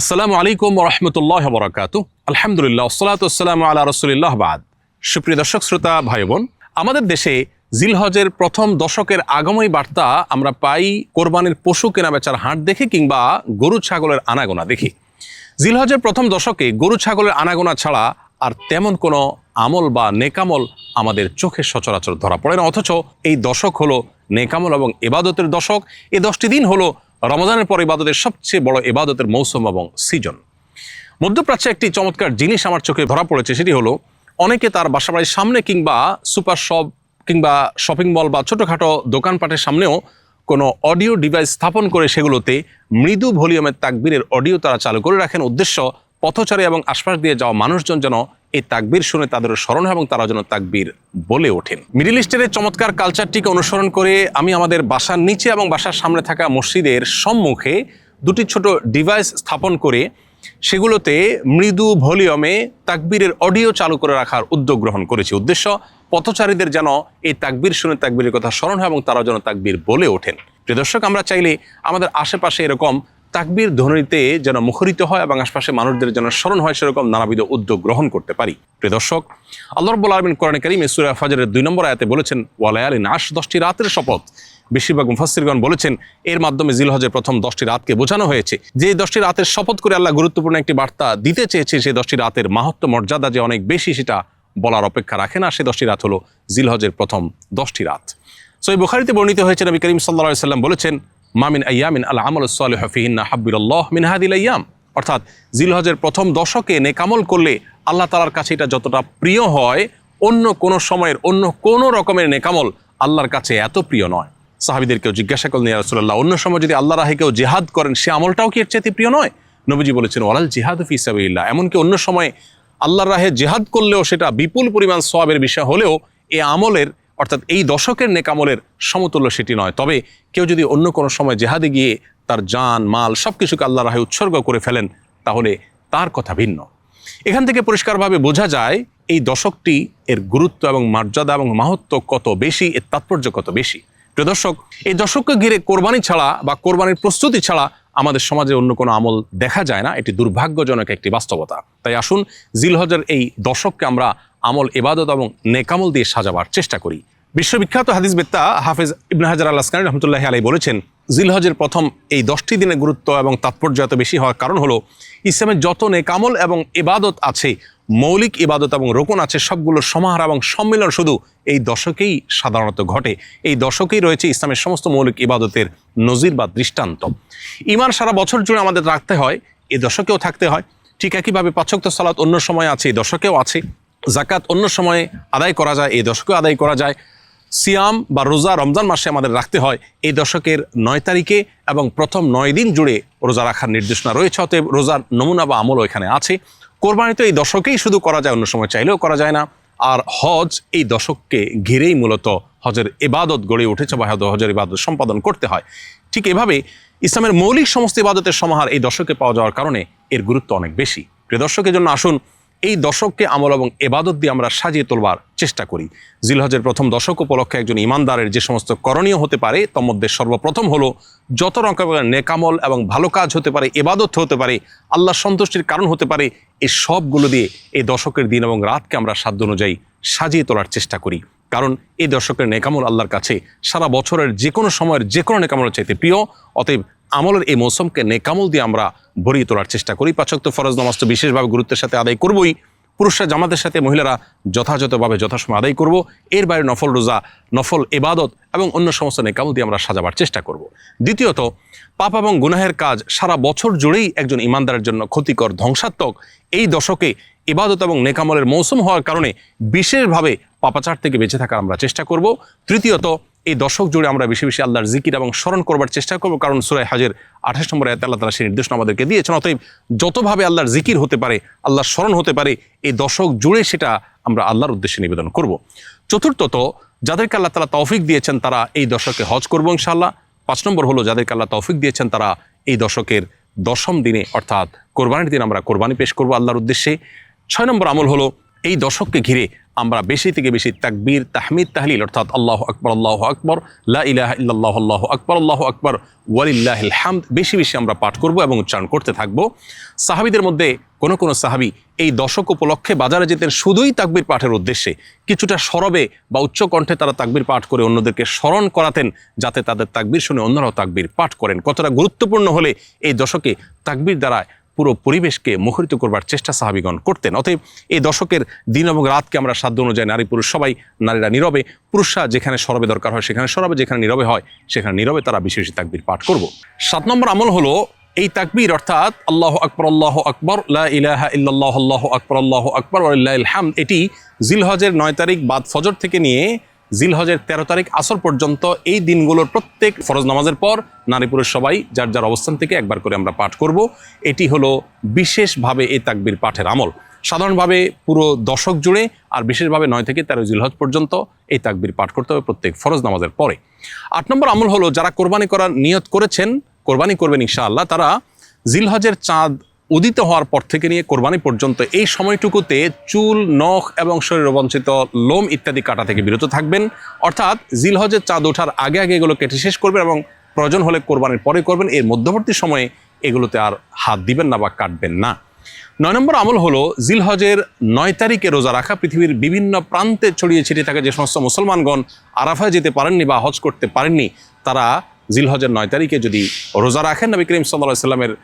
আসসালামু আলাইকুম ওয়া রাহমাতুল্লাহি ওয়া বারাকাতুহু। আলহামদুলিল্লাহ ওয়াসসালাতু ওয়াসসালামু আলা রাসূলিল্লাহ বাদ। সুপ্রিয় দর্শক শ্রোতা ভাই বোন, আমাদের দেশে জিলহজের প্রথম দশকের আগমনী বার্তা আমরা পাই কোরবানির পশু কেনাবেচার হাট দেখে কিংবা গরু ছাগলের আনাগোনা দেখে। জিলহজের প্রথম দশকে গরু ছাগলের আনাগোনা ছাড়া আর তেমন কোনো আমল বা নেকামল আমাদের চোখে সচরাচর ধরা পড়ে না, অথচ এই দশক হলো নেকামল এবং ইবাদতের দশক। এই 10টি দিন হলো রমজানের পর ইবাদতের সবচেয়ে বড় ইবাদতের মৌসুম এবং সিজন। মধ্যপ্রাচ্যে একটি চমৎকার জিনিস আমার চোখে ধরা পড়েছে, সেটি হলো অনেকে তার বাসাবাড়ির সামনে কিংবা সুপার শপ কিংবা শপিং মল বা ছোটোখাটো দোকানপাটের সামনেও কোনো অডিও ডিভাইস স্থাপন করে সেগুলোতে মৃদু ভলিউমের তাকবীরের অডিও তারা চালু করে রাখেন। উদ্দেশ্য, পথচারী এবং আশপাশ দিয়ে যাওয়া মানুষজন যেন এই তাকবীর শুনে তাদের স্মরণ হয় এবং তারা যেন তাকবীর বলে ওঠেন। মিডল ইস্টের চমৎকার কালচারটিকে অনুসরণ করে আমি আমাদের বাসার নিচে এবং বাসার সামনে থাকা মসজিদের সম্মুখে দুটি ছোট ডিভাইস স্থাপন করে সেগুলোতে মৃদু ভলিউমে তাকবীরের অডিও চালু করে রাখার উদ্যোগ গ্রহণ করেছি। উদ্দেশ্য, পথচারীদের যেন এই তাকবীর শুনে তাকবীরের কথা স্মরণ হয় এবং তারা যেন তাকবীর বলে ওঠেন। প্রিয় দর্শক, আমরা চাইলে আমাদের আশেপাশে এরকম তাকবীর ধ্বনিতে যেন মুখরিত হয় এবং আশপাশে মানুষদের যেন স্মরণ হয় সেরকম নানাবিধ উদ্যোগ গ্রহণ করতে পারি। প্রিয় দর্শক, আল্লাহ রাব্বুল আলামিন কোরআনে কারীমে সূরা ফাজরের 2 নম্বর আয়াতে বলেছেন, ওয়া লায়ালিন আশর, 10টি রাতের শপথ। বেশিরভাগ মুফাসসিরগণ বলেছেন এর মাধ্যমে জিলহজের প্রথম 10টি রাতকে বোঝানো হয়েছে। যে 10টি রাতের শপথ করে আল্লাহ গুরুত্বপূর্ণ একটি বার্তা দিতে চেয়েছে, সেই 10টি রাতের মাহাত্ম্য মর্যাদা যে অনেক বেশি সেটা বলার অপেক্ষা রাখে না। সেই 10টি রাত হলো জিলহজের প্রথম 10টি রাত। সহিহ বুখারীতে বর্ণিত হয়েছে, নবী করিম সাল্লাল্লাহু আলাইহি ওয়াসাল্লাম বলেছেন, মামিন আইয়ামিন আল আমালুস সালিহু ফিহিন্না হাব্বিরাল্লাহ মিন হাদিল আইয়াম। অর্থাৎ জিলহজের প্রথম দশকে নেকামল করলে আল্লাহ তাআলার কাছে এটা যতটা প্রিয় হয়, অন্য কোনো সময়ের অন্য কোনো রকমের নেকামল আল্লাহর কাছে এত প্রিয় নয়। সাহাবীদেরকেও জিজ্ঞাসা করলেন, ইয়া রাসূলুল্লাহ, অন্য সময় যদি আল্লাহর রাহে কেউ জিহাদ করেন সে আমলটাও কি এর চাইতে প্রিয় নয়? নবীজি বলেছেন, ওয়ালাল জিহাদু ফি সাবিলিল্লাহ। এমনকি অন্য সময় আল্লাহর রাহে জিহাদ করলেও সেটা বিপুল পরিমাণ সওয়াবের বিষয় হলেও এই আমলের অর্থাৎ এই দশকের নেকামলের সমতুল্য সেটি নয়। তবে কেউ যদি অন্য কোনো সময় জেহাদে গিয়ে তার জান মাল সব কিছুকে আল্লাহর রাহে উৎসর্গ করে ফেলেন তাহলে তার কথা ভিন্ন। এখান থেকে পরিষ্কারভাবে বোঝা যায় এই দশকটি এর গুরুত্ব এবং মর্যাদা এবং মাহাত্ম্য কত বেশি, এর তাৎপর্য কত বেশি। প্রিয় দর্শক, এই দশককে ঘিরে কোরবানি ছাড়া বা কোরবানির প্রস্তুতি ছাড়া আমাদের সমাজে অন্য কোনো আমল দেখা যায় না। এটি দুর্ভাগ্যজনক একটি বাস্তবতা। তাই আসুন জিলহজের এই দশককে আমরা আমল, ইবাদত এবং নেকামল দিয়ে সাজাবার চেষ্টা করি। বিশ্ববিখ্যাত হাদিসবেত্তা হাফেজ ইবনে হাজার আল আসকালানী রাহমাতুল্লাহি আলাইহি বলেছেন, জিলহজের প্রথম এই 10টি দিনের গুরুত্ব এবং তাৎপর্য এত বেশি হওয়ার কারণ হলো ইসলামের যত নেকামল এবং ইবাদত আছে, মৌলিক ইবাদত এবং রোকন আছে, সবগুলোর সমাহার এবং সম্মিলন শুধু এই দশকেই সাধারণত ঘটে। এই দশকেই রয়েছে ইসলামের সমস্ত মৌলিক ইবাদতের নজির বা দৃষ্টান্ত। ঈমান সারা বছর জুড়ে আমাদের রাখতে হয়, এই দশকেও থাকতে হয়। ঠিক একইভাবে 5 ওয়াক্ত সালাত অন্য সময় আছে, এই দশকেও আছে। যাকাত অন্য সময়ে আদায় করা যায়, এই দশকেও আদায় করা যায়। সিয়াম বা রোজা রমজান মাসে আমাদের রাখতে হয়, এই দশকের 9 তারিখে এবং প্রথম 9 দিন জুড়ে রোজা রাখার নির্দেশনা রয়েছে। অতএব রোজার নমুনা বা আমলও এখানে আছে। কোরবানি তো এই দশকেই শুধু করা যায়, অন্য সময় চাইলেও করা যায় না। আর হজ এই দশককে ঘিরেই মূলত হজের ইবাদত গড়ে উঠেছে বা হজের ইবাদত সম্পাদন করতে হয়। ঠিক এভাবে ইসলামের মৌলিক সমস্ত ইবাদতের সমাহার এই দশকে পাওয়া যাওয়ার কারণে এর গুরুত্ব অনেক বেশি। প্রিয় দর্শকের জন্য আসুন এই দশককে আমল এবং ইবাদত দিয়ে আমরা সাজিয়ে তোলবার চেষ্টা করি। জিলহজের প্রথম দশক উপলক্ষে একজন ইমানদারের যে সমস্ত করণীয় হতে পারে তার মধ্যে সর্বপ্রথম হলো যত রকমের নেকামল এবং ভালো কাজ হতে পারে, ইবাদত হতে পারে, আল্লাহর সন্তুষ্টির কারণ হতে পারে, এই সবগুলো দিয়ে এই দশকের দিন এবং রাতকে আমরা সাধ্য অনুযায়ী সাজিয়ে তোলার চেষ্টা করি। কারণ এই দশকের নেকামল আল্লাহর কাছে সারা বছরের যে কোনো সময়ের যে কোনো নেকামলের চাইতে প্রিয়। অতএব আমলের এই মৌসুমকে নেকামল দিয়ে আমরা ভরিয়ে তোলার চেষ্টা করি। 5 ওয়াক্ত ফরজ নামাজ তো বিশেষভাবে গুরুত্বের সাথে আদায় করবই, পুরুষরা জামাতের সাথে মহিলারা যথাযথভাবে যথাসময় আদায় করব। এর বাইরে নফল রোজা, নফল ইবাদত এবং অন্য সমস্ত নেকামল দিয়ে আমরা সাজাবার চেষ্টা করব। দ্বিতীয়ত, পাপ এবং গুনাহের কাজ সারা বছর জুড়েই একজন ইমানদারের জন্য ক্ষতিকর, ধ্বংসাত্মক। এই দশকে ইবাদত এবং নেকামলের মৌসুম হওয়ার কারণে বিশেষভাবে পাপাচার থেকে বেঁচে থাকার আমরা চেষ্টা করব। তৃতীয়ত, এই দশক জুড়ে আমরা বেশি বেশি আল্লাহর জিকির এবং স্মরণ করবার চেষ্টা করব, কারণ সূরা হজের 28 নম্বর আয়াতে আল্লাহ তাআলা সেই নির্দেশনা আমাদেরকে দিয়েছেন। অতএব যতভাবে আল্লাহর জিকির হতে পারে, আল্লাহর স্মরণ হতে পারে, এই দশক জুড়ে সেটা আমরা আল্লাহর উদ্দেশ্যে নিবেদন করব। চতুর্থত, যাদেরকে আল্লাহ তাআলা তৌফিক দিয়েছেন তারা এই দশকে হজ করবো ইনশাআল্লাহ। 5 নম্বর হলো যাদেরকে আল্লাহ তৌফিক দিয়েছেন তারা এই দশকের 10ম দিনে অর্থাৎ কোরবানির দিন আমরা কোরবানি পেশ করব আল্লাহর উদ্দেশ্যে। 6 নম্বর আমল হলো এই দশককে ঘিরে আমরা বেশি থেকে বেশি তাকবীর, তাহমিদ, তাহলিল অর্থাৎ আল্লাহু আকবার, লা ইলাহা ইল্লাল্লাহ, আল্লাহু আকবার ওয়ালিল্লাহিল হামদ বেশি বেশি আমরা পাঠ করব এবং উচ্চারণ করতে থাকব। সাহাবীদের মধ্যে কোনো সাহাবী এই দশক উপলক্ষে বাজারে যেতেন শুধুই তাকবীর পাঠের উদ্দেশ্যে। কিছুটা সরবে বা উচ্চ কণ্ঠে তারা তাকবীর পাঠ করে অন্যদেরকে স্মরণ করাতেন, যাতে তাদের তাকবীর শুনে অন্যরাও তাকবীর পাঠ করেন। কতটা গুরুত্বপূর্ণ হলে এই দশকে তাকবীর দ্বারা পুরো পরিবেশকে মুখরিত করবার চেষ্টা সাহাবীগণ করতেন। অতএব এই দশকের দিন এবং রাতকে আমরা সাধ্য অনুযায়ী নারী পুরুষ সবাই, নারীরা নীরবে, পুরুষরা যেখানে সরবে দরকার হয় সেখানে সরবে, যেখানে নীরবে হয় সেখানে নীরবে তারা বেশি বেশি তাকবীর পাঠ করব। 7 নম্বর আমল হলো এই তাকবীর অর্থাৎ আল্লাহু আকবার, লা ইলাহা ইল্লাল্লাহ, আল্লাহু আকবার ওয়ালিল্লাহিল হামদ। এটি জিলহজের 9 তারিখ বাদ ফজর থেকে নিয়ে জিলহজের 13 তারিখ আসর পর্যন্ত এই দিনগুলোর প্রত্যেক ফরজ নামাজের পর নারী পুরুষ সবাই যার যার অবস্থান থেকে একবার করে আমরা পাঠ করব। এটি হলো বিশেষভাবে এই তাকবীর পাঠের আমল। সাধারণভাবে পুরো দশক জুড়ে আর বিশেষভাবে 9 থেকে 13 জিলহজ পর্যন্ত এই তাকবীর পাঠ করতে হবে প্রত্যেক ফরজ নামাজের পরে। 8 নম্বর আমল হলো যারা কোরবানি করার নিয়ত করেছেন, কোরবানি করবেন ইনশাআল্লাহ, তারা জিলহজের চাঁদ উদিত হওয়ার পর থেকে নিয়ে কোরবানি পর্যন্ত এই সময়টুকুতে চুল, নখ এবং শরীর অবাঞ্ছিত লোম ইত্যাদি কাটা থেকে বিরত থাকবেন। অর্থাৎ জিলহজের চাঁদ ওঠার আগে আগে এগুলো কেটে শেষ করবেন এবং প্রয়োজন হলে কোরবানির পরে করবেন। এর মধ্যবর্তী সময়ে এগুলোতে আর হাত দিবেন না বা কাটবেন না। 9 নম্বর আমল হলো জিলহজের 9 তারিখে রোজা রাখা। পৃথিবীর বিভিন্ন প্রান্তে ছড়িয়ে ছিটিয়ে থাকা যে সমস্ত মুসলমানগণ আরাফায় যেতে পারেননি বা হজ করতে পারেননি, তারা জিলহজের 9 তারিখে যদি রোজা রাখেন, নবী করিম সাল্লাল্লাহু আলাইহি সাল্লামের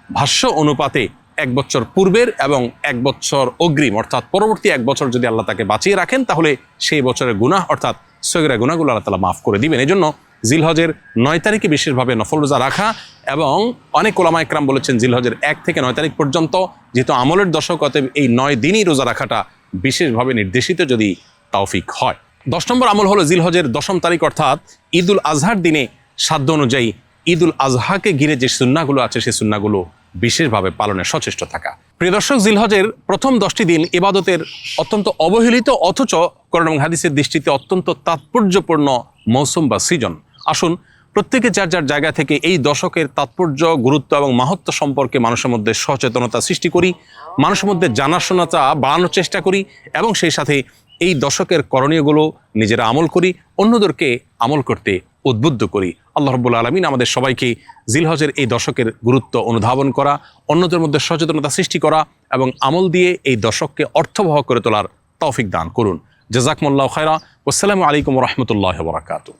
ভাষ্য অনুপাতে 1 বছর পূর্বের এবং 1 বছর অগ্রিম অর্থাৎ পরবর্তী 1 বছর যদি আল্লাহ তাকে বাঁচিয়ে রাখেন, তাহলে সেই বছরের গুনাহ অর্থাৎ সগীরা গুনাহগুলো আল্লাহ তাআলা মাফ করে দিবেন। এজন্য জিলহজের 9 তারিখে বিশেষভাবে নফল রোজা রাখা, এবং অনেক ওলামা ইকরাম বলেছেন জিলহজের 1 থেকে 9 তারিখ পর্যন্ত, যেহেতু আমলের দশক, অতএব এই 9 দিনই রোজা রাখাটা বিশেষভাবে নির্দেশিত যদি তৌফিক হয়। 10 নম্বর আমল হলো জিলহজের 10ম তারিখ অর্থাৎ ঈদুল আজহার দিনে সাধ্য অনুযায়ী ঈদুল আজহাকে ঘিরে যে সুন্নাহগুলো আছে সেই সুন্নাহগুলো বিশেষভাবে পালনে সচেষ্ট থাকা। প্রিয় দর্শক, জিলহজের প্রথম 10টি দিন ইবাদতের অত্যন্ত অবহেলিত অথচ কোরআন এবং হাদিসের দৃষ্টিতে অত্যন্ত তাৎপর্যপূর্ণ মৌসুম বা সিজন। আসুন প্রত্যেকে যার যার জায়গা থেকে এই দশকের তাৎপর্য, গুরুত্ব এবং মাহাত্ম্য সম্পর্কে মানুষের মধ্যে সচেতনতা সৃষ্টি করি, মানুষের মধ্যে জানাশোনাটা বাড়ানোর চেষ্টা করি এবং সেই সাথে এই দশকের করণীয়গুলো নিজেরা আমল করি, অন্যদেরকে আমল করতে উদ্বুদ্ধ করি। আল্লাহ রাব্বুল আলামিন আমাদের সবাইকে জিলহজের এই দশকের গুরুত্ব অনুধাবন করা, অন্যদের মধ্যে সচেতনতা সৃষ্টি করা এবং আমল দিয়ে এই দশককে অর্থবহ করে তোলার তৌফিক দান করুন। জাযাকুমুল্লাহু খায়রা। আসসালামু আলাইকুম ওয়া রাহমাতুল্লাহি ওয়া বারাকাতুহু।